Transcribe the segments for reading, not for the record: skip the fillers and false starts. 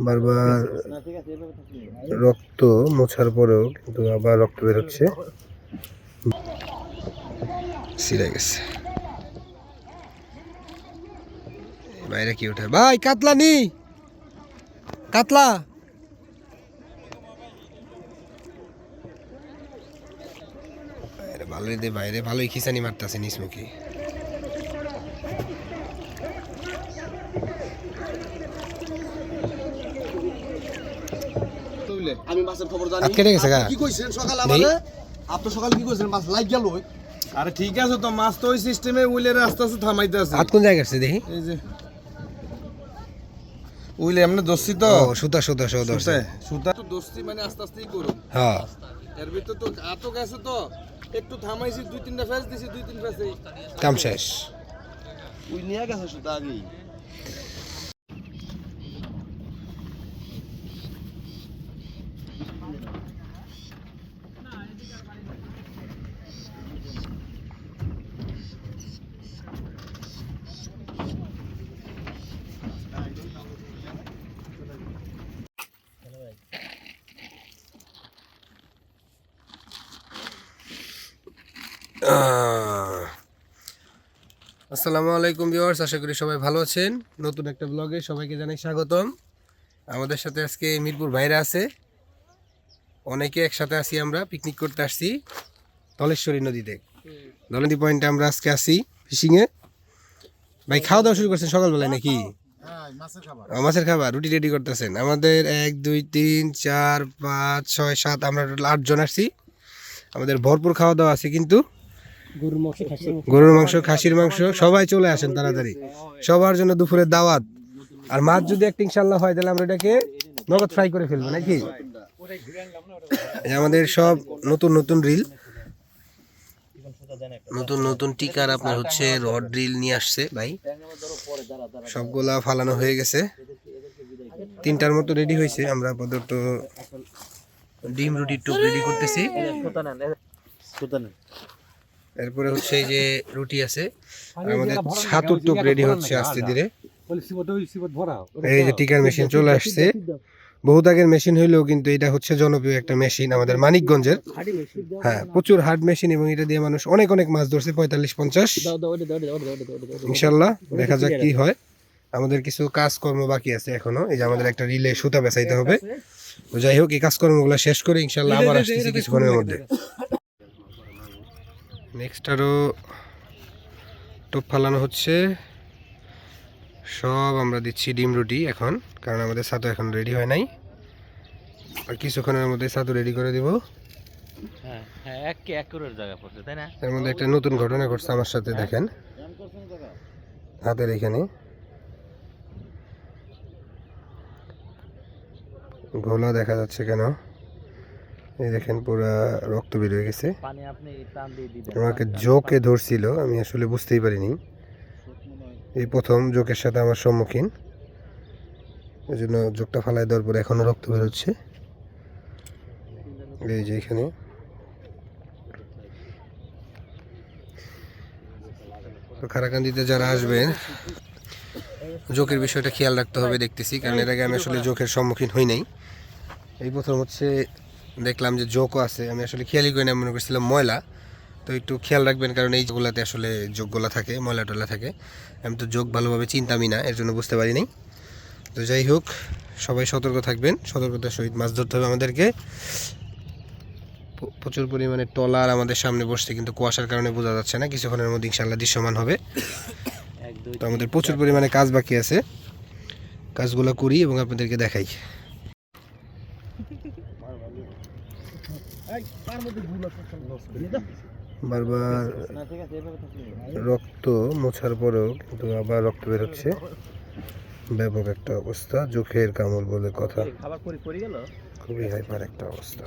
বারবার রক্ত মোছার পরেও কিন্তু আবার রক্ত বেরোচ্ছে, ছিঁড়ে গেছে। বাইরে কি ওঠে ভাই? কাতলা নি, কাতলা। ভালোই দে বাইরে, ভালোই খিসানি মারতেছে নিসমুখী। আমি মাছের খবর জানি। কেটে গেছে গা। কি কইছেন সকাল আমারে? আপনি সকাল কি কইছেন? মাছ লাগ গেল। আরে ঠিক আছে তো, মাছ তো ওই সিস্টেমে উইলের আস্তে আস্তে থামাইতে আছে। হাত কোন জায়গায় আছে দেখি? এই যে উইলে এমনি দোস্তি তো। ও সুতা সুতা সুতা সুতা তো দোস্তি মানে আস্তে আস্তেই করুন। হ্যাঁ, এর ভিতর তো আটক আছে তো, একটু থামাইছি, 2-3টা ফেস দিছি, 2-3 ফেসেই কাম শেষ। উই নিয়ে গেছে সুতা আগেই। আসসালামু আলাইকুম ভিউয়ার্স, আশা করি সবাই ভালো আছেন। নতুন একটা ব্লগে সবাইকে জানাই স্বাগতম। আমাদের সাথে আজকে মিরপুর ভাইরা আছে, অনেকে একসাথে আসি, আমরা পিকনিক করতে আসছি ধলেশ্বরী নদীতে। ধলেশ্বরী পয়েন্টে আমরা আজকে আসি ফিশিংয়ে। ভাই খাওয়া দাওয়া শুরু করছেন সকালবেলায় নাকি? মাছের খাবার, রুটি রেডি করতেছেন। আমাদের 1 2 3 4 5 6 7 আমরা 8 জন আসছি। আমাদের ভরপুর খাওয়া দাওয়া আছে, কিন্তু গরুর মাংস, খাসির মাংস, সবাই চলে আসেন তাড়াতাড়ি, সবার জন্য দুপুরের দাওয়াত। আর মাছ যদি একটা ইনশাল্লাহ হয় তাহলে আমরা এটাকে নগদ ফ্রাই করে ফেলবো নাকি? আমাদের সব নতুন নতুন রিল, নতুন নতুন টিকার আপনার হচ্ছে রড রিল নিয়ে আসছে ভাই, সবগুলা ফালানো হয়ে গেছে। 3টার মতো রেডি হয়েছে। আমরা আপাতত ডিম রুটির টুক রেডি করতেছি। এরপরে হচ্ছে এই যে রুটি আছে, আমাদের ছাতুর টুক রেডি হচ্ছে আস্তে ধীরে। এই যে টিকার মেশিন চলে আসছে, বহুত আগের মেশিন হইলেও কিন্তু এটা হচ্ছে জনপ্রিয় একটা মেশিন আমাদের মানিকগঞ্জের। হ্যাঁ, প্রচুর হার্ড মেশিন, এবং এটা দিয়ে মানুষ অনেক অনেক মাছ ধরছে, 45-50। ইনশাল্লাহ দেখা যাক কি হয়। আমাদের কিছু কাজকর্ম বাকি আছে এখনো। এই যে আমাদের একটা রিলে সুতা বেচাইতে হবে। তো যাই হোক, এই কাজকর্মগুলো শেষ করে ইনশাল্লাহ আবার আসতেছি কিছুক্ষণের মধ্যে। নেক্সট আরও টোপ ফালানো হচ্ছে। সব আমরা দিচ্ছি ডিম রুটি এখন, কারণ আমাদের ছাতু এখন রেডি হয় নাই। আর কিছুক্ষণের মধ্যে ছাতু রেডি করে দিব। এর মধ্যে একটা নতুন ঘটনা ঘটছে আমার সাথে, দেখেন হাতের এখানে ঘোলা দেখা যাচ্ছে কেন? এই দেখেন পুরা রক্ত বের হয়ে গেছে। আমাকে জোকে ধরছিল, আমি আসলে বুঝতেই পারিনি। এই প্রথম জোকের সাথে আমার সম্মুখীন, এই জন্য জোকটা ফালাই দেওয়ার পরে এখনো রক্ত বেরোচ্ছে। এই যে এখানে তো খারাকান্দিতে যারা আসবেন, জোকের বিষয়টা খেয়াল রাখতে হবে দেখতেছি, কারণ এর আগে আমি আসলে জোকের সম্মুখীন হই নাই। এই প্রথম হচ্ছে দেখলাম যে জোকও আছে, আমি আসলে খেয়ালই করি না, মনে করছিলাম ময়লা। তো একটু খেয়াল রাখবেন, কারণ এই জোকগুলাতে আসলে জোকগুলা থাকে, ময়লা টলা থাকে। আমি তো জোক ভালোভাবে চিন্তামই না, এর জন্য বুঝতে পারিনি। তো যাই হোক, সবাই সতর্ক থাকবেন, সতর্কতার সহিত মাছ ধরতে হবে আমাদেরকে। প্রচুর পরিমাণে টলার আমাদের সামনে বসছে, কিন্তু কুয়াশার কারণে বোঝা যাচ্ছে না। কিছুক্ষণের মধ্যে ইনশাল্লাহ দৃশ্যমান হবে। তো আমাদের প্রচুর পরিমাণে কাজ বাকি আছে, কাজগুলো করি এবং আপনাদেরকে দেখাই। বারবার রক্ত মোছার পরেও কিন্তু আবার রক্ত বেরোচ্ছে, ব্যাপক একটা অবস্থা। চোখের কামড় বলে কথা, খুবই হাইপার একটা অবস্থা।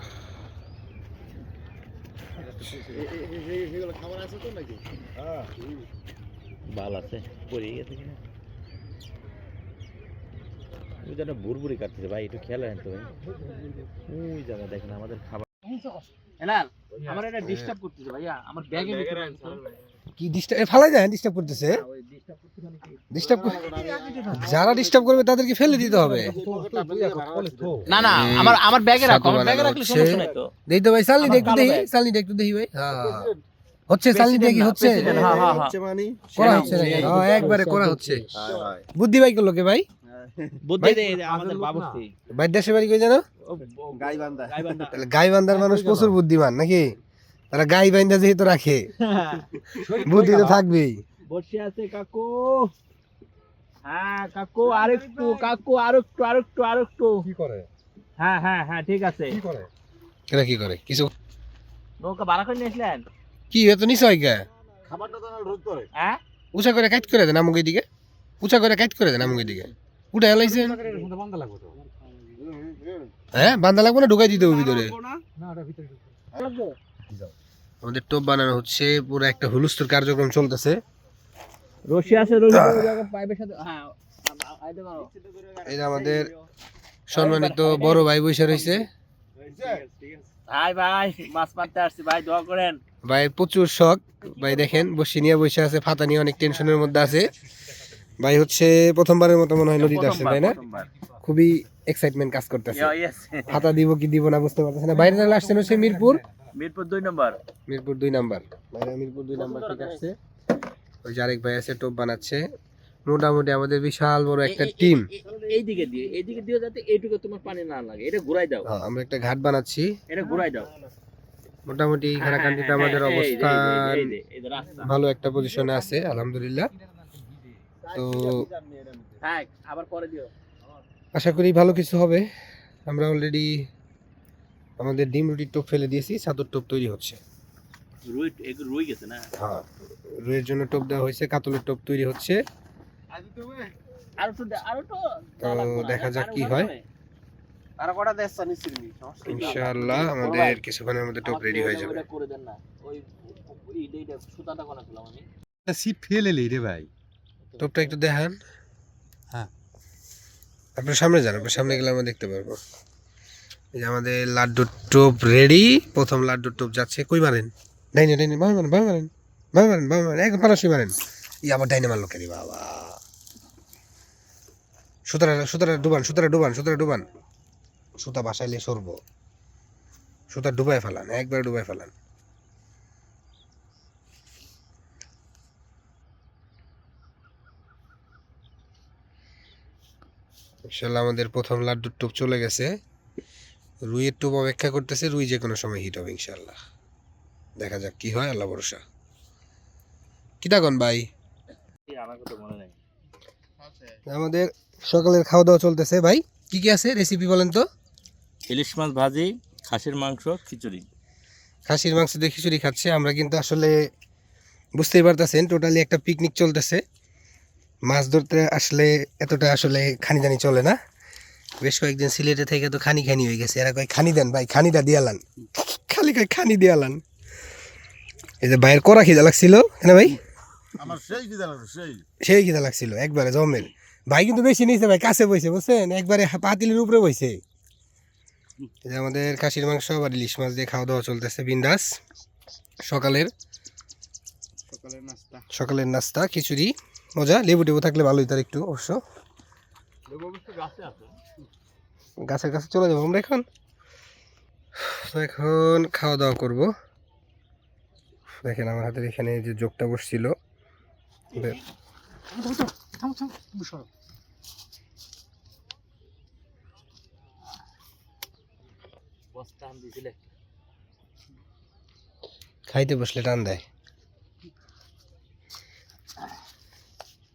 বুড়বুড়ি কাটতেছে ভাই, একটু খেয়াল রাখেন তো ভাই। ওই জায়গা দেখেন আমাদের খাবার। আমার এটা ডিস্টার্ব করতেছে ভাইয়া, আমার ব্যাগে কি ডিস্টার্ব ফালাই যায়? ডিস্টার্ব করতেছে ডিস্টার্ব যারা ডিস্টার্ব করবে তাদেরকে ফেলে দিতে হবে। না না আমার আমার ব্যাগে রাখো, আমার ব্যাগে রাখলে হচ্ছে। সমস্যা নাই তো। দেই তো ভাই সালনিটা একটু আমার দেখি, ভালো সালনিটা একটু দেখি ভাই। হচ্ছে সালনিটা কি হচ্ছে? President, হ্যাঁ হ্যাঁ হ্যাঁ। হচ্ছে মানে করা হচ্ছে নাকি? একবারে করা হচ্ছে। বুদ্ধি ভাই করলো কে ভাই? বুদ্ধি দে আমাদের বাবুর্চি। ভাই দেশের বাড়ি কই জানো? গাইবান্ধা তাহলে গাইবান্ধার মানুষ প্রচুর বুদ্ধিমান নাকি? তারা গাই বাইন্দা যেহেতু রাখে বুদ্ধি তো থাকবেই। বসে আছে কাকু। হ্যাঁ কাকু আরেকটু, কাকু আরেকটু আরেকটু আরেকটু। কি করে? হ্যাঁ হ্যাঁ হ্যাঁ ঠিক আছে। কি করে? এরা কি করে? কিছু নৌকা ভাড়া করে নিয়ে আসলেন? কি এত নিচু হয় কে? খাবারটা তো রোদ করে হ্যাঁ উঁচা করে কাট করে দেন আমুক দিকে, উঁচা করে কাট করে দেন আমুক দিকে। উঠে হেলাইছেন বান্ধা লাগবে তো। হ্যাঁ, বান্ধা লাগবে না, ঢুকাই দিতে হবে ভিতরে। না ওটা ভিতরে আমাদের টোপ বানানো হচ্ছে, পুরো একটা হুলস্থুল কার্যক্রম চলতেছে। রশি আছে, রশি পাইপের সাথে। হ্যাঁ আইতে পারো। এই যে আমাদের সম্মানিত বড় ভাই বসে রয়েছে। ভাই ভাই মাছ মারতে আসছি ভাই, দোয়া করেন। ভাই প্রচুর শখ, ভাই দেখেন বসে নিয়ে বসে আছে, ফাতা নিয়ে অনেক টেনশনের মধ্যে আছে। ভাই হচ্ছে প্রথমবারের মতো মনে হয় নদীতে আসছে, তাই না? খুবই এক্সাইটমেন্ট কাজ করতেছে। ফাতা দিব কি দিব না বুঝতে পারতেছে না। বাইরে তাহলে আসছেন হচ্ছে মিরপুর, মিরপুর 2 নম্বর। মিরপুর 2 নাম্বার। ভাইরা মিরপুর 2 নাম্বার থেকে আসছে। ওই যে আরেক ভাই আছে টোপ বানাচ্ছে। মোটামুটি আমাদের বিশাল বড় একটা টিম। এইদিকে দিও যাতে এইটুকু তোমার পানি না লাগে। এটা ঘুরাই দাও, আমরা একটা ঘাট বানাচ্ছি। এটা ঘুরাই দাও। মোটামুটি ঘাটাকান্দিতে আমাদের অবস্থান এই যে রাস্তা। ভালো একটা পজিশনে আছে আলহামদুলিল্লাহ। তো হ্যাঁ আবার পরে দিও। আশা করি ভালো কিছু হবে। আমরা অলরেডি আমাদের ডিম রুটির টোপ ফেলে দিয়েছি, ছাতুর টোপ তৈরি হচ্ছে। রুই গেছে না? হ্যাঁ, রুইয়ের জন্য টোপ দেওয়া হয়েছে, কাতলের টোপ তৈরি হচ্ছে। আরো তো তো দেখা যাক কি হয়। আর কটা দেশা নিছিলি ইনশাআল্লাহ আমাদের কিছুক্ষণের মধ্যে টোপ রেডি হয়ে যাবে। করে দেন না ওই এইটা সুতাটা কোনা ফেলাম আমি। সিপ ফেলে লি রে ভাই। টোপটা একটু দেখান। হ্যাঁ। আপনার সামনে যান, আপনার সামনে গেলে আমরা দেখতে পারবো। এই যে আমাদের লাড্ডুর টোপ রেডি। প্রথম লাড্ডুর টোপ যাচ্ছে। কই মারেন? ডাইনে ডাইনে বামে মারেন, বামে মারেন, বামে মারেন, বামে মারেন, একদম পারাসি মারেন। আবার ডাইনে মারলো কেন বাবা? সুতারা সুতারা ডুবান, সুতারা ডুবান, সুতারা ডুবান। সুতা বাসাইলে সরব। সুতা ডুবাই ফেলান, একবার ডুবাই ফেলান। ইনশাআল্লাহ আমাদের প্রথম লাড্ডুর টোপ চলে গেছে। রুইয়ের টোপ অপেক্ষা করতেছে, রুই যে কোনো সময় হিট হবে ইনশাআল্লাহ। দেখা যাক কি হয়, আল্লাহ ভরসা। কি থাকুন ভাই, আমার কথা মনে নাই। আমাদের সকালের খাওয়া দাওয়া চলতেছে। ভাই কি কি আছে রেসিপি বলেন তো? ইলিশ মাছ ভাজি, খাসির মাংস, খিচুড়ি। খাসির মাংস দিয়ে খিচুড়ি খাচ্ছে। আমরা কিন্তু আসলে বুঝতেই পারতেছেন টোটালি একটা পিকনিক চলতেছে। মাছ ধরতে আসলে এতটা আসলে খানি দানি চলে না। বেশ কয়েকদিন সিলেটে থেকে তো খানি খানি হয়ে গেছে। এরা কয় খানি দেন ভাই, খানিটা দিয়ালান, খালি কয় খানি দিয়ালান। এই যে ভাইয়ের কড়া খিদা লাগছিল, হ্যাঁ ভাই? আমার সেই কি জানো সেই খিদা লাগছিল একবারে জমের। ভাই কিন্তু বেশি নিয়েছে ভাই, কাছে বইছে বুঝছেন, একবারে পাতিলের উপরে বইছে। এই যে আমাদের খাসির মাংস আবার ইলিশ মাছ দিয়ে খাওয়া দাওয়া চলতেছে বিন্দাস। সকালের নাস্তা খিচুড়ি, মজা। লেবু টেবু থাকলে ভালোই তার একটু অবশ্য। গাছের কাছে চলে যাবো আমরা এখন। তো এখন খাওয়া দাওয়া করবো। দেখেন আমার হাতের এখানে যে জগটা বসছিল, খাইতে বসলে টান দেয়।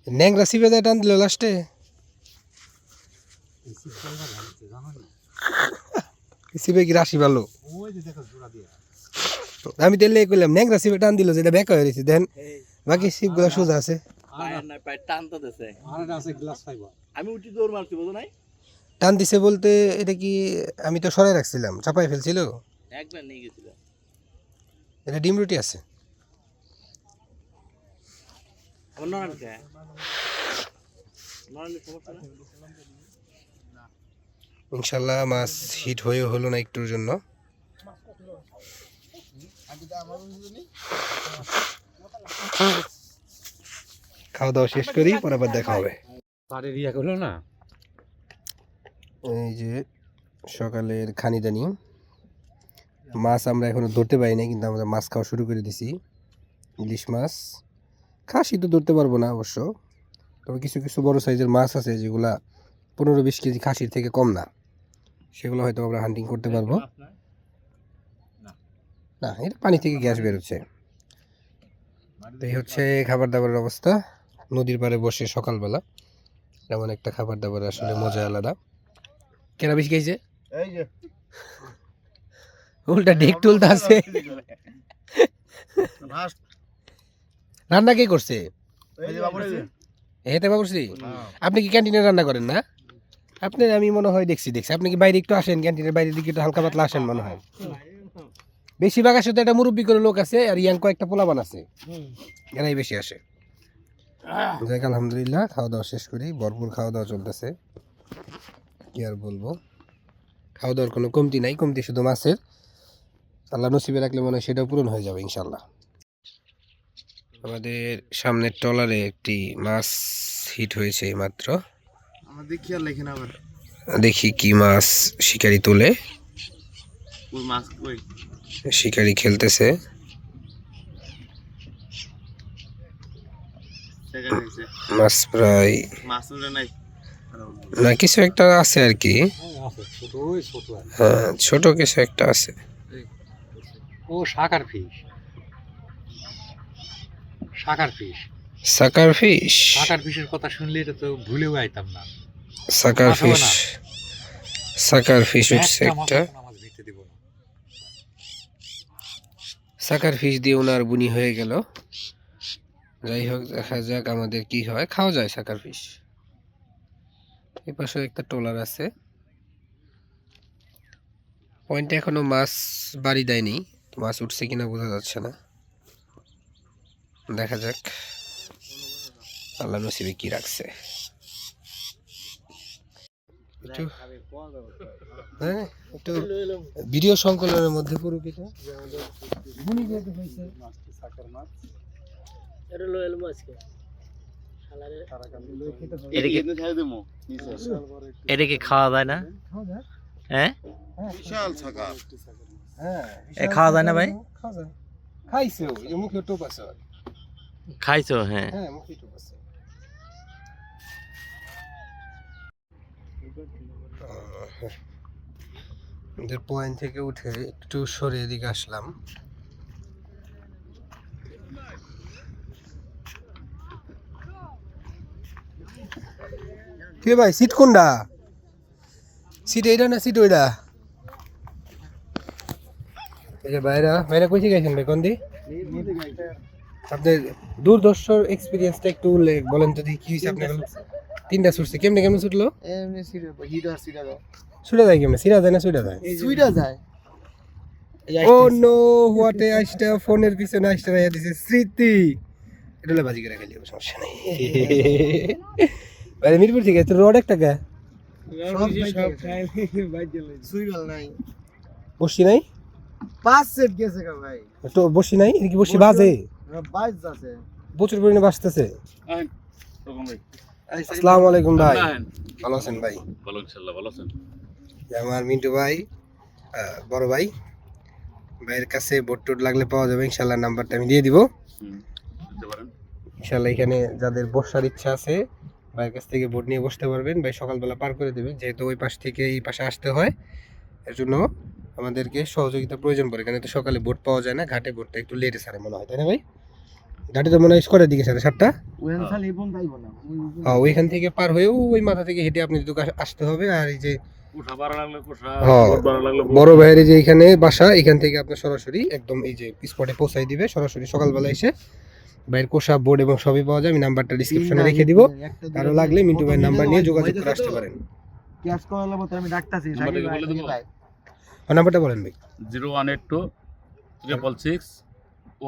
ন্যাংরা সিপে দেয় টান দিল লাস্টে। সিপে কি রাশি ভালো? আমি তেলে করলাম ন্যাংরা সিপে টান দিল, যেটা বেকা হয়ে গেছে। দেন বাকি সিপ গুলো সোজা আছে। আমি উঠি দৌড় মারছি, বুঝো নাই? টান দিছে বলতে এটা কি আমি তো সরাই রাখছিলাম, চাপাই ফেলছিল। একবার নিয়ে গেছিল। এটা ডিম রুটি আছে। আমার নরম কে? নরমের সমস্যা না? ইনশাল্লাহ মাছ হিট হয়ে হলো না একটুর জন্য। খাওয়া দাওয়া শেষ করি, পরে আবার দেখা হবে। এই যে সকালের খানিদানি মাছ আমরা এখনো ধরতে পারি নাই, কিন্তু আমরা মাছ খাওয়া শুরু করে দিছি। ইলিশ মাছ, খাসি তো ধরতে পারবো না অবশ্য, তবে কিছু কিছু বড় সাইজের মাছ আছে যেগুলা 15-20 কেজি খাসির থেকে কম না, সেগুলো হয়তো আমরা হান্টিং করতে পারবো। না, এটা পানি থেকে গ্যাস বেরোচ্ছে। তো এই হচ্ছে খাবার দাবারের অবস্থা। নদীর পাড়ে বসে সকালবেলা এমন একটা খাবার দাবার আসলে মজা আলাদা। কেনা বেশি খাইছে, এই যে উল্টা ঢেক তুলতে আছে। ফার্স্ট রান্না কে করছে? এই যে বাবুর্চি। হেতে বাবুর্চি, আপনি কি ক্যান্টিনে রান্না করেন না? আপনি আমি মনে হয় দেখছি। আপনি কি বাইরে একটু আসেন, ক্যান্টিনের বাইরের দিকে একটু হালকা পাতলা আসেন মনে হয়। বেশিরভাগ আসে তো একটা মুরব্বী করে লোক আছে, আর ইয়াং কয়েকটা পোলাবান আছে, এরাই বেশি আসে। যাক, আলহামদুলিল্লাহ খাওয়া দাওয়া শেষ করি, ভরপুর খাওয়া দাওয়া চলতেছে। কি আর বলবো, খাওয়া দাওয়ার কোনো কমতি নাই, কমতি শুধু মাছের। আল্লাহ নসিবে রাখলে মনে হয় সেটাও পূরণ হয়ে যাবে ইনশাল্লাহ। আমাদের সামনের ট্রলারে একটি মাছ হিট হয়েছে এই মাত্র। আমার দেখি আর লেখেন আবার। দেখি কি মাছ শিকারি তোলে। ওই মাছ কই শিকারি খেলতেছে। সেখানে হইছে মাছ প্রায় মাছ উড়ে নাই না, কিছু একটা আছে আর কি। হ্যাঁ, ছোট কিছু একটা আছে। ও সাকার ফিশ, সাকার ফিশ, সাকার ফিশ। সাকার ফিশের কথা শুনলে এটা তো ভুলেও আইতাম না। সাকার মাছ হবে ফিশ, না? সাকার ফিশ উঠছে একটা। মাছ ভিড়তে দিব না। সাকার ফিশ দিয়ে ওনার বুনি হয়ে গেল। যাই হোক, দেখা যাক আমাদের কি হয়। খাওয়া যায় সাকার ফিশ। এই পাশে একটা ট্রলার আছে। পয়েন্টে এখনো মাছ বাড়ি দেয়নি, তো মাছ উঠছে কিনা বোঝা যাচ্ছে না। দেখা যাক আল্লাহ নসিবে কি রাখছে। একটু ভিডিও সংকলনের মধ্যে পুরো কিছু এটা কি খাওয়া যায় না? হ্যাঁ, বিশাল ছাকা। এ খাওয়া যায় না ভাই? খাইছো, এই মুখে টোপ আছে। খাইছো? হ্যাঁ, হ্যাঁ, মুখে টোপ আছে। আমাদের পয়েন্ট থেকে উঠে একটু সরে এদিকে আসলাম। কে ভাই, সিট কোনটা? সিট এইটা না সিট ওইটা? এই যে বাইরা কইতে গেছেন ভাই, কোন দি? আপনার দূরদর্শন এক্সপিরিয়েন্সটা একটু বলেন তো, কি হয়েছে আপনার? 3টা ছুটছে, কেমনে ছুটলো? এমনি সিরে হিট আর সিরা দাও। ছুটে যায় কেমনে? সিরা যায় না ছুটে যায়? সুইডা যায়। ও নো, হোয়াট এ আইসটা ফোনের পিছনে আইসটা রাইয়া দিছে স্মৃতি। এটা হলো বাজি করে খেলি, সমস্যা নেই। ভাই মিরপুর থেকে তো রোড একটা কা সব খাই ভাই গেল। সুইডাল নাই। বসি নাই 5 সেট গেছে কা ভাই। তো বসি নাই, এদিকে বসি বাজে 22 আছে। প্রচুর পরিমাণে বাজতেছে। আসসালামু আলাইকুম ভাই, ভালো আছেন ভাই? ভালো ইনশাআল্লাহ, ভালো আছেন? আমার মিন্টু ভাই, বড় ভাই, ভাইয়ের কাছে বোট টোট লাগলে পাওয়া যাবে ইনশাল্লাহ। নাম্বারটা আমি দিয়ে দিব ইনশাল্লাহ। এখানে যাদের বসার ইচ্ছা আছে ভাইয়ের কাছ থেকে বোট নিয়ে বসতে পারবেন। ভাই সকালবেলা পার করে দেবে, যেহেতু ওই পাশ থেকে এই পাশে আসতে হয়, এর জন্য আমাদেরকে সহযোগিতা প্রয়োজন পড়ে। এখানে তো সকালে বোট পাওয়া যায় না, ঘাটে বোটটা একটু লেটে ছাড়ে মনে হয়, তাই না ভাই? ঘাটে তো মনে হয় স্কোয়ারের দিকে ছাড়ে 7টা। ওখান খালি এবং তাইবো না। হ্যাঁ, ওইখান থেকে পার হয়ে ওই মাথা থেকে হেঁটে আপনি যদি আসতে হবে। আর এই যে কোঠা বাড়া লাগলে কোঠা, হ্যাঁ, বোট বাড়া লাগলে বড় ভাইয়ের যে এখানে বাসা, এখান থেকে আপনার সরাসরি একদম এই যে স্পটে পৌঁছাই দিবে। সরাসরি সকালবেলা এসে ভাইয়ের কোষা বোর্ড এবং সবই পাওয়া যায়। আমি নাম্বারটা ডিসক্রিপশনে রেখে দিব, কারো লাগলে মিন্টু ভাইয়ের নাম্বার নিয়ে যোগাযোগ করে আসতে পারেন। ক্যাশ করালে মত আমি ডাকতাছি নাম্বারটা সাকিব বলে দেবো? ভাই। নাম্বারটা বলেন ভাই। 0182 666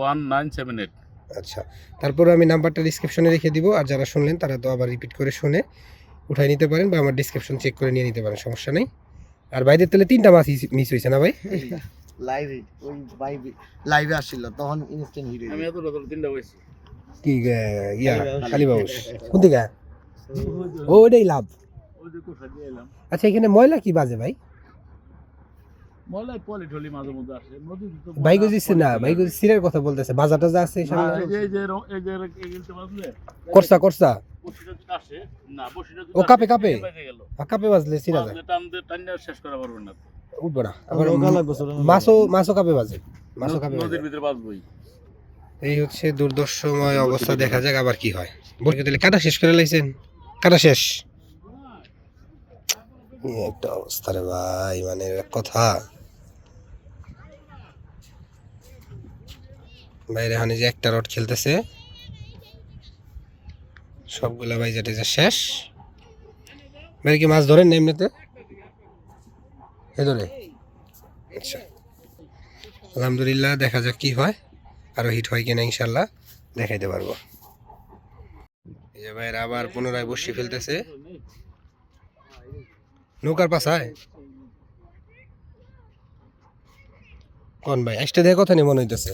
1978। আচ্ছা, তারপরে আমি নাম্বারটা ডিসক্রিপশনে রেখে দিব। আর যারা শুনলেন তারা তো আবার রিপিট করে শুনে উঠাই নিতে পারেন, বা আমার ডিসক্রিপশন চেক করে নিয়ে নিতে পারেন, সমস্যা নেই। আর ভাইদের তাহলে 3টা মাছ মিস হয়েছে না ভাই? লাইভে ওই ভাই লাইভে আসছিল তখন ইনস্ট্যান্ট হিট আমি এত রকম তিনটা হইছি। কি ইয়া কালীবাউস কোন দিকে ও ওইটাই লাভ। ওই যে কোথা দিয়ে এলাম আচ্ছা এখানে ময়লা কি বাজে ভাই? মলাই পলি ঢলি মাঝে মধ্যে আসে নদীতে তো ভাই গজিছে না, ভাই গজি সিরের কথা বলতেছে, বাজার টাজা আছে সামনে। এগিলতে বাজলে করসা করসা বসিটা যদি আসে না বসিটা যদি ও কাপে কাপে বেজে গেল কাপে বাজলে সিরা যায়, টানলে শেষ করা পারবেন না উঠবো না। আবার মাছও কাপে বাজে, মাছও কাপে বাজে। নদীর ভিতরে বাজবই। এই হচ্ছে দুর্দশময় অবস্থা, দেখা যাক আবার কি হয়। বলকে তাহলে কাটা শেষ করে লাইছেন? কাটা শেষ? এই একটা অবস্থা রে ভাই, মানে কথা বাইরে হানি যে একটা রড খেলতেছে, সবগুলা ভাই যেটা শেষ। মানে কি মাছ ধরেন না এমনিতে? এ ধরে। আচ্ছা আলহামদুলিল্লাহ, দেখা যাক কি হয়, আরো হিট হয় কিনা ইনশাল্লাহ দেখাইতে পারবো। এই যে ভাইরা আবার পুনরায় বসি ফেলতেছে নৌকার পাশায়। কোন ভাই আসতে দেখে কথা নেই মনে হইতেছে।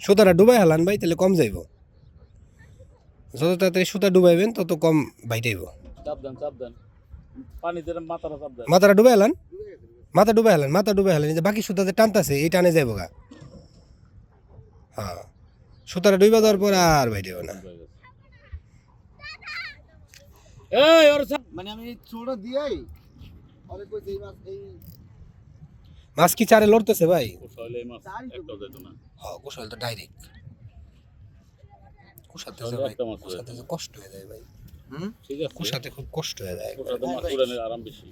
সুতাটা ডুবাই হালান ভাই, তাহলে কম যাইব। যত তাড়াতাড়ি সুতা ডুবাইবেন তত কম বাইটাইব। সাবধান পানিতে মাথাটা সাবধান। মাথাটা ডুবাই হালান, মাথা ডুবাই হালান, মাথা ডুবাই হালান। এই যে বাকি সুতাতে টানতেছে, এই টানে যাইব গা। হ্যাঁ, সুতাটা ডুবা দেওয়ার পর আর বাইটাইব না। এই ওর মানে আমি ছোড়া দিয়াই আরে কই এই মাছ এই মাছ কি চারে লড়তেছে ভাই? কোশালে মাছ একটাও যেত না। হ্যাঁ, কুশল তো ডাইরেক্ট কুশাতে তাহলে ভাই, একটা মাছ কুশাতে কষ্ট হয়ে যায় ভাই। ঠিক আছে কুশাতে খুব কষ্ট হয়ে যায়। কোশাতে মাছ উড়ানোর আরাম বেশি,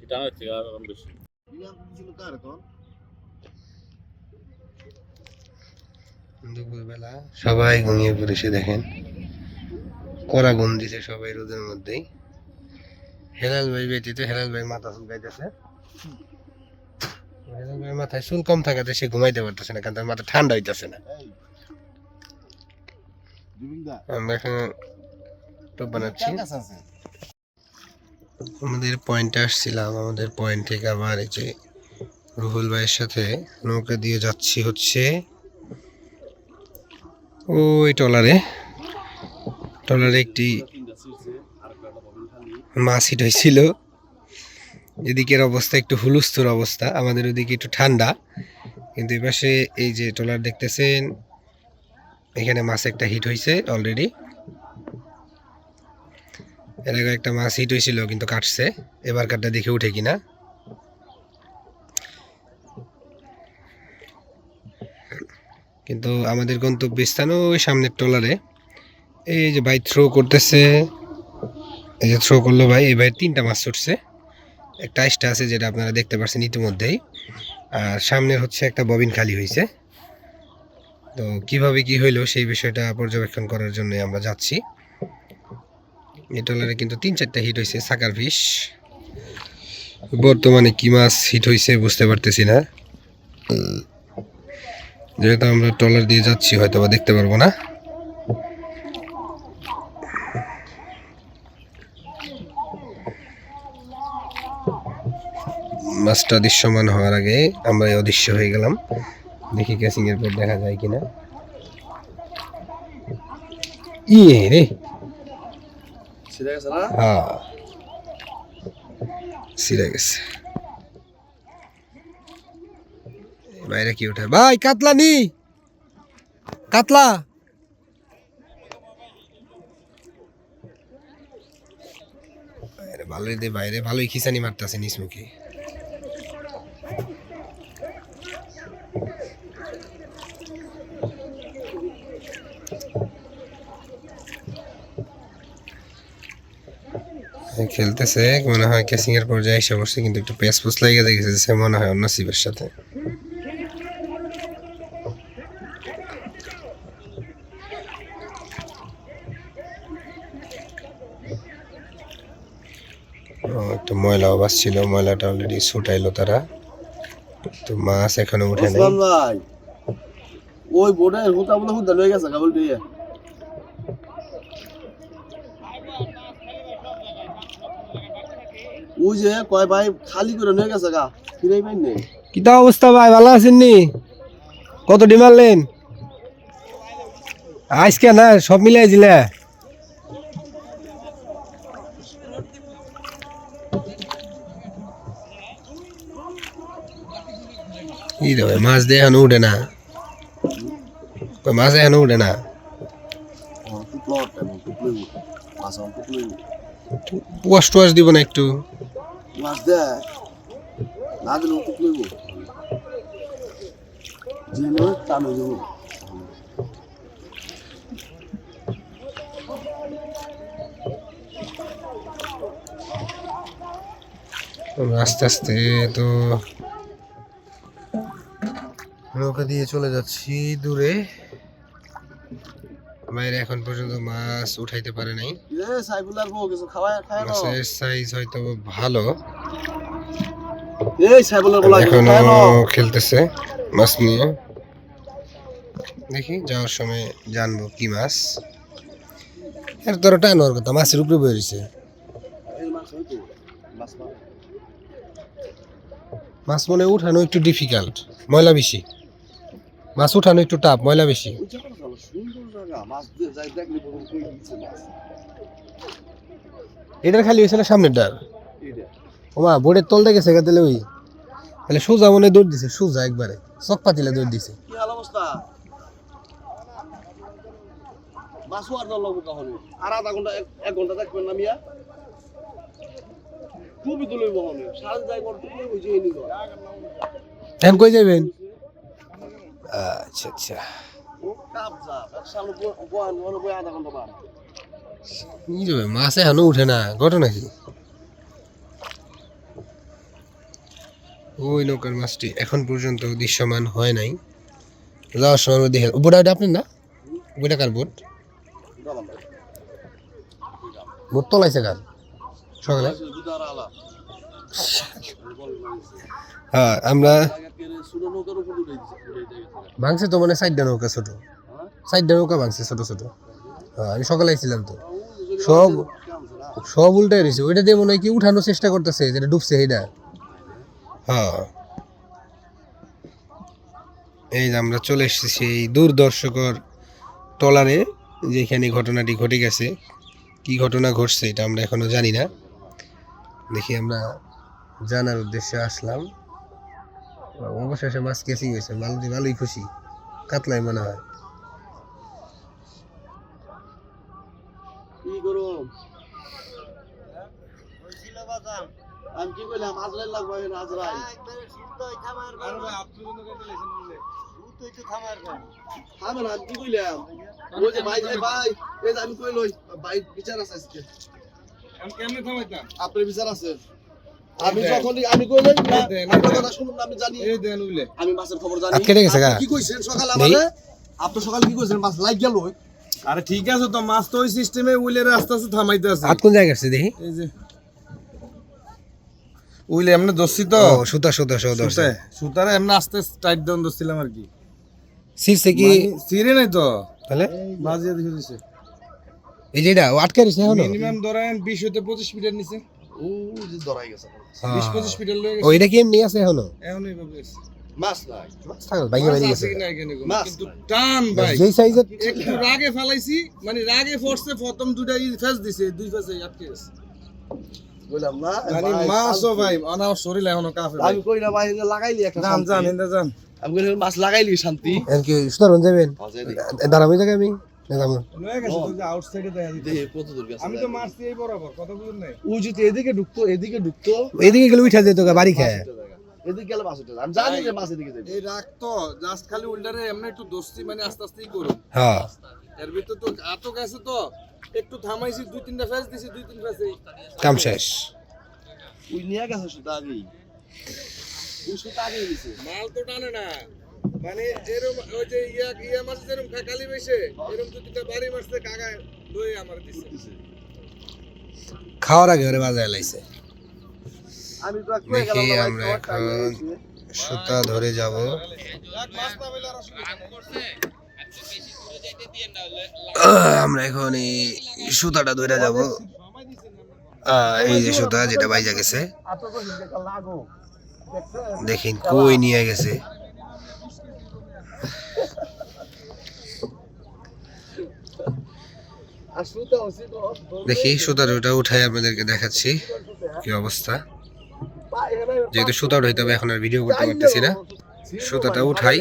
টানার থেকে আরাম বেশি। বিয়া ছিল কার তখন দুপুরবেলা সবাই ঘুমিয়ে পড়েছে, দেখেন কড়া ঘুম দিছে সবাই রোদের মধ্যেই। হেলাল ভাই ব্যতীত, হেলাল ভাই মাথা চুলকাইতেছে। হেলাল ভাই মাথায় চুল কম থাকাতে সে ঘুমাইতে পারতেছে না, কারণ তার মাথা ঠান্ডা হইতেছে না। এই জুবিনদা আমরা এখন টপ বানাচ্ছি। কার কাছে আছে আমাদের পয়েন্টে আসছিলাম, আমাদের পয়েন্ট থেকে আবার এই যে রুহুল ভাইয়ের সাথে নৌকা দিয়ে যাচ্ছি হচ্ছে ওই ট্রলারে একটি মাছ হিট হয়েছিল। এদিকের অবস্থা একটু হুলস্থুর অবস্থা, আমাদের ওদিকে একটু ঠান্ডা, কিন্তু এই পাশে এই যে ট্রলার দেখতেছেন, এখানে মাছ একটা হিট হয়েছে অলরেডি। এর আগে একটা মাছ হিট হয়েছিল কিন্তু কাটছে, এবার কাটটা দেখে উঠে কিনা। কিন্তু আমাদের গন্তব্যস্থান ওই সামনের ট্রলারে। এই যে ভাই থ্রো করতেছে, এই যে থ্রো করলো ভাই, এই ভাই 3টা মাছ ছুটছে। একটা আইসটা আছে যেটা আপনারা দেখতে পাচ্ছেন ইতিমধ্যেই, আর সামনের হচ্ছে একটা ববিন খালি হয়েছে। তো কিভাবে কি হইলো সেই বিষয়টা পর্যবেক্ষণ করার জন্য আমরা যাচ্ছি। এই ট্রলারে কিন্তু 3-4টা হিট হয়েছে সাকার ফিশ। বর্তমানে কি মাছ হিট হয়েছে বুঝতে পারতেছি না, যেহেতু আমরা ট্রলার দিয়ে যাচ্ছি হয়তো বা দেখতে পারবো না। মাছটা দৃশ্যমান হওয়ার আগে আমরা অদৃশ্য হয়ে গেলাম, দেখি ক্যাচিং এর পর দেখা যায় কিনা। ইয়ে রে, ছিড়ে গেছে না হ্যাঁ ছিঁড়ে গেছে। বাইরে কি ওঠে ভাই? কাতলা নি, কাতলা। ভালোই দে বাইরে, ভালোই খিসানি মারতেছে নিসমুখী। খেলতেছে মনে হয় ক্যাচিং এর পর্যায়ে এসে বসছে, কিন্তু একটু পেস পুস লাগিয়ে দেখেছে মনে হয় অন্য সিপের সাথে। একটু ময়লাও বাসছিল, ময়লাটা অলরেডি ছুটাইলো তারা, তো মাছ এখনো উঠে নাই। ওসমান ভাই ওই বোর্ডে হুতা বলে হুতা লয়ে গেছে কেবল দিয়ে ওই যে কয় ভাই খালি করে নিয়ে গেছে গা ফিরেই পাই নেই। কিতা অবস্থা ভাই, ভালো আছেন নি? কত ডিম আনলেন আজকে না সব মিলাই দিলে ই রে ভাই মাছ দিয়ে এখনো উঠে না মাছ এখনো উঠে না ওয়াশ টোয়াশ দিব না একটু মাছ দে না দিলে টুক লইব জিনো টানো দিব আস্তে আস্তে তো নৌকা দিয়ে চলে যাচ্ছি দূরে বাইরে এখন পর্যন্ত মাছ উঠাইতে পারে নাই এ সাইফুলার বউ কিছু খাওয়া খায় না মাছের সাইজ হয়তো ভালো এই সাইফুলার বলা এখনো খেলতেছে মাছ নিয়ে দেখি যাওয়ার সময় জানবো কি মাছ এর তোর টানোর কথা মাছের উপরে বয়ে রয়েছে এই মাছ হইতো মাছ না মাছ মনে হয় উঠানো একটু ডিফিকাল্ট ময়লা বেশি মাছ উঠানো একটু টাপ ময়লা বেশি ওই জায়গাটা ভালো সুন্দর জায়গা মাছ দিয়ে যাই দেখলে বলুন কই দিচ্ছে মাছ এটার খালি হয়েছে না সামনের ডার এইটা ওমা বোর্ডের তল থেকে গেছে তাহলে ওই তাহলে সোজা মনে দৌড় দিছে সোজা একবারে চক পাতিলে দৌড় দিছে কি হাল অবস্থা মাছও আর না লাগবো কখনো আর আধা ঘন্টা এক ঘন্টা দেখবেন না মিয়া খুবই তুলই বহনে সারা যাই বড় তুলে বুঝে নি গো এখন কই যাবেন আচ্ছা আচ্ছা ও কাপ যা এক সাল বয়ান হলো বয় আধা ঘন্টা বার ই রে ভাই, মাছ এখনো উঠে না ঘটনা কি ওই নৌকার মাছটি এখন পর্যন্ত দৃশ্যমান হয় নাই যাওয়ার সময় আমরা দেখে বোট ওটা আপনার না ওইটা কার বোট বোট তলাইছে কার সকালে দুধার আলা হ্যাঁ আমরা সুনো নৌকার উপর উঠে দিছে ভাঙছে তো মানে সাইডটা নৌকা ছোট সাইডটা নৌকা ভাঙছে ছোট ছোট হ্যাঁ আমি সকালে আইছিলাম তো সব সব উল্টাই রয়েছে ওইটা দিয়ে মনে হয় কি উঠানোর চেষ্টা করতেছে যেটা ডুবছে সেইটা হ্যাঁ এই যে আমরা চলে এসেছি সেই দূরদর্শকর ট্রলারে যেখানে ঘটনাটি ঘটে গেছে কি ঘটনা ঘটছে এটা আমরা এখনো জানি না দেখি আমরা জানার উদ্দেশ্যে আসলাম অবশেষে মাছ কেসিং হয়েছে মালদি ভালোই খুশি কাতলাই মনে হয় কি করুম আমি কি কইলাম আজরাইল লাগবে না আজরাইল থামেন আমি কি কইলাম ওই যে ভাই ভাই এই যে আমি কই লই ভাই বিচার আছে আজকে আমি কেমনে থামাইতাম আপনার বিচার আছে আমি যখন আমি কই লই আপনার কথা শুনুন না, আমি জানি এই দেন উইলে আমি মাছের খবর জানি আটকে গেছে গা কি কইছেন সকালে আমারে আপনি সকালে কি কইছেন মাছ লাগ গেল আরে ঠিক আছে তো মাছ তো ওই সিস্টেমে উইলের আস্তে আস্তে থামাইতে আছে হাত কোন জায়গায় আসছে দেখি এই যে উইলে এমনি দস্তি তো ও সুতা সুতা সুতা সুতারে এমনি আস্তে টাইট ডাউন দছিলাম আর কি সিরছে কি সিরে নাই তো তাহলে বাজিয়ে দিয়ে দিছে এই যে এটা ও আটকে রয়েছে এখনো মিনিমাম ধরেন 20 হতে 25 ফিটের নিচে ও যে ধরাই গেছে 20 25 ফিটের লয়ে ও এটা কি এমনি আছে এখনো এখন এইভাবে আছে মাছ নাই মাছ থাকল বাইরে বাইরে গেছে আছে কিনা এখানে কোনো, মাছ কিন্তু নাই। টান ভাই যেই সাইজের একটু রাগে ফেলাইছি মানে রাগে ফোর্সে প্রথম দুইটা ফেস দিছে দুই ফেসে আটকে গেছে বললাম না মানে ভাই, মাছও ভাই আমার শরীর এখনো কাফে ভাই আমি কই না ভাই লাগাইলি একটা জান শান্তি। জান এনে জান আমি কই মাছ লাগাইলি শান্তি এর কি সুতরাং যাবেন বাজে দি দাঁড়াবো এই জায়গায় আমি না যাবো লয়ে গেছে তো যে আউটসাইডে দেখা দিতে দেহে কত দূর গেছে আমি তো মারছি এই বরাবর কথা বুঝুন নাই ও যদি এদিকে ঢুকতো এদিকে গেলে উঠা যেত গা, বাড়ি খায় এদিকে গেলে মাছ উঠে যায়। আমি জানি যে মাছ এদিকে যাবে এই রাগ তো জাস্ট খালি উল্টারে এমনি একটু দোস্তি মানে আস্তে আস্তেই করুন হ্যাঁ এর ভিতর তো এত গেছে তো একটু থামাইছি দুই তিনটা ফেস দিছি দুই তিন ফেসে কাম শেষ ওই নিয়ে গেছে সুতা আগেই ওই সুতা আগেই দিছে মাল তো টানে না মানে এরম ওই যে ইয়া মাছ যেরম খাকালি বেশে এরম দুই তিনটা বাড়ি মারছে কাকা লই আমার দিছে খাওয়ার আগে ওরে বাজায় লাইছে আমি তো কই গেলাম দেখি না ভাই, আমরা খাওয়ার time এখন হয়েছে। সুতা ধরে যাব মাছ না পেলে আর অসুবিধা নেই। আমরা এখন এই সুতাটা ধরে যাব এই যে সুতা যেটা বাইজা গেছে আপনার তো হিন্দে লাগো দেখছেন দেখিন কই নিয়ে গেছে আর সুতা হচ্ছে তো দেখি সুতার ওটা উঠাই আপনাদেরকে দেখাচ্ছি কি অবস্থা। যেহেতু সুতা উঠাইতে হবে এখন আর ভিডিও করতে পারতেছি না, সুতাটা উঠাই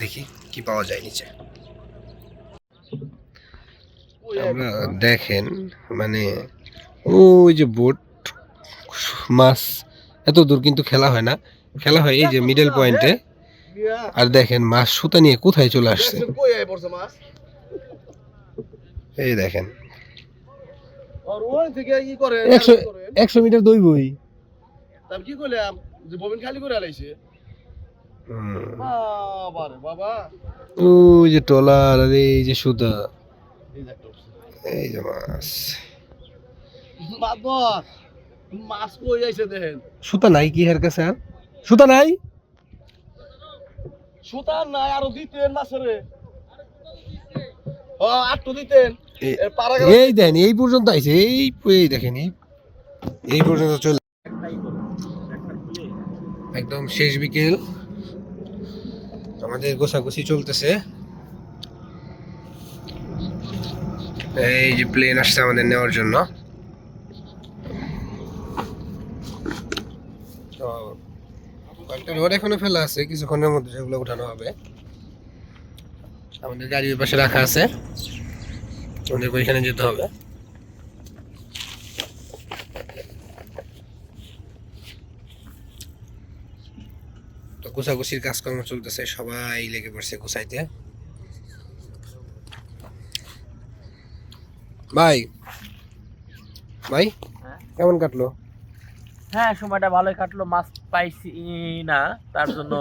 দেখি কি পাওয়া যায় নিচে। আমরা দেখেন মানে ওই যে বোট মাছ এত দূর কিন্তু খেলা হয় না, খেলা হয় এই যে মিডল পয়েন্টে। আর দেখেন মাছ সুতা নিয়ে কোথায় চলে আসছে, কই আই পড়ছে মাছ এই দেখেন আর ওই থেকে ই করে 100 মিটার দইবই। তারপর কি করলাম যে ববিন খালি করে আলাইছে বাবা রে বাবা ওই যে ট্রলার আর এই যে সুতা, এই যে একটা উঠছে। এই যে মাছ। বাবা মাছ কই আইছে দেখেন সুতা নাই কি এর কাছে? আর সুতা নাই, সুতা নাই আরো দিতেন মাছেরে ও আর তো দিতেন এর পারা গেল এই দেন এই পর্যন্ত আইছে, এই দেখেন এই পর্যন্ত চলে। একদম শেষ বিকেল, আমাদের গোছাগুছি চলতেছে। এই যে প্লেন আসছে আমাদের নেওয়ার জন্য। তো কয়েকটা রড এখনো ফেলা আছে, কিছুক্ষণের মধ্যে সেগুলো উঠানো হবে। আমাদের গাড়ি ওই পাশে রাখা আছে, আমাদের ওইখানে যেতে হবে। তো গোছাগুছির কাজকর্ম চলতেছে, সবাই লেগে পড়ছে গোছাইতে। ভাই ভাই কেমন কাটলো? হ্যাঁ সময়টা ভালোই কাটলো, মাছ পাইছি না তার জন্য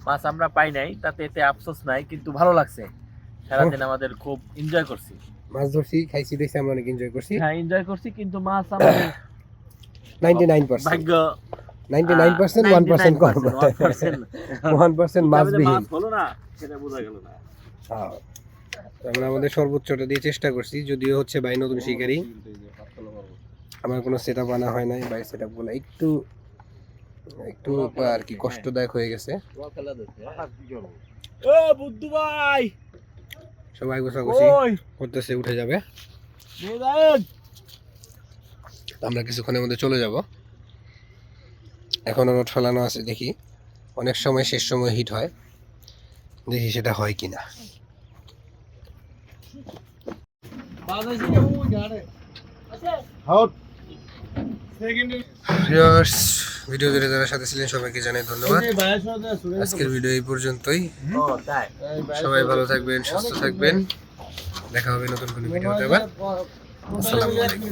মাছ আমরা পাই নাই, তাতে এতে আফসোস নাই, কিন্তু ভালো লাগছে। সারাদিন আমাদের খুব এনজয় করছি, মাছ ধরছি, খাইছি, দেখছি, আমরা অনেক এনজয় করছি। হ্যাঁ এনজয় করছি, কিন্তু মাছ আমাদের 99% ভাগ্য 99% 1% কম, 1% মাছবিহীন। মাছ হলো না সেটা বোঝা গেল না। হ্যাঁ, আমরা আমাদের সর্বোচ্চটা দিয়ে চেষ্টা করছি, যদিও হচ্ছে ভাই নতুন শিকারি, আমার কোনো সেট আপ আনা হয় নাই, ভাই সেট আপ গুলো একটু আর কি কষ্টদায়ক হয়ে গেছে। ও বুদ্ধু ভাই সবাই গোছাগুছি ওই করতেছে, উঠে যাবে, নিয়ে যান। আমরা কিছুক্ষণের মধ্যে চলে যাব। এখনো রোড ফেলানো আছে, দেখি অনেক সময় শেষ সময় হিট হয়, দেখি সেটা হয় কিনা। ভিডিও জুড়ে যারা সাথে ছিলেন সবাইকে জানাই ধন্যবাদ। আজকের ভিডিও এই পর্যন্তই। ও তাই সবাই ভালো থাকবেন, সুস্থ থাকবেন, দেখা হবে নতুন কোনো ভিডিওতে আবার। আসসালামু আলাইকুম।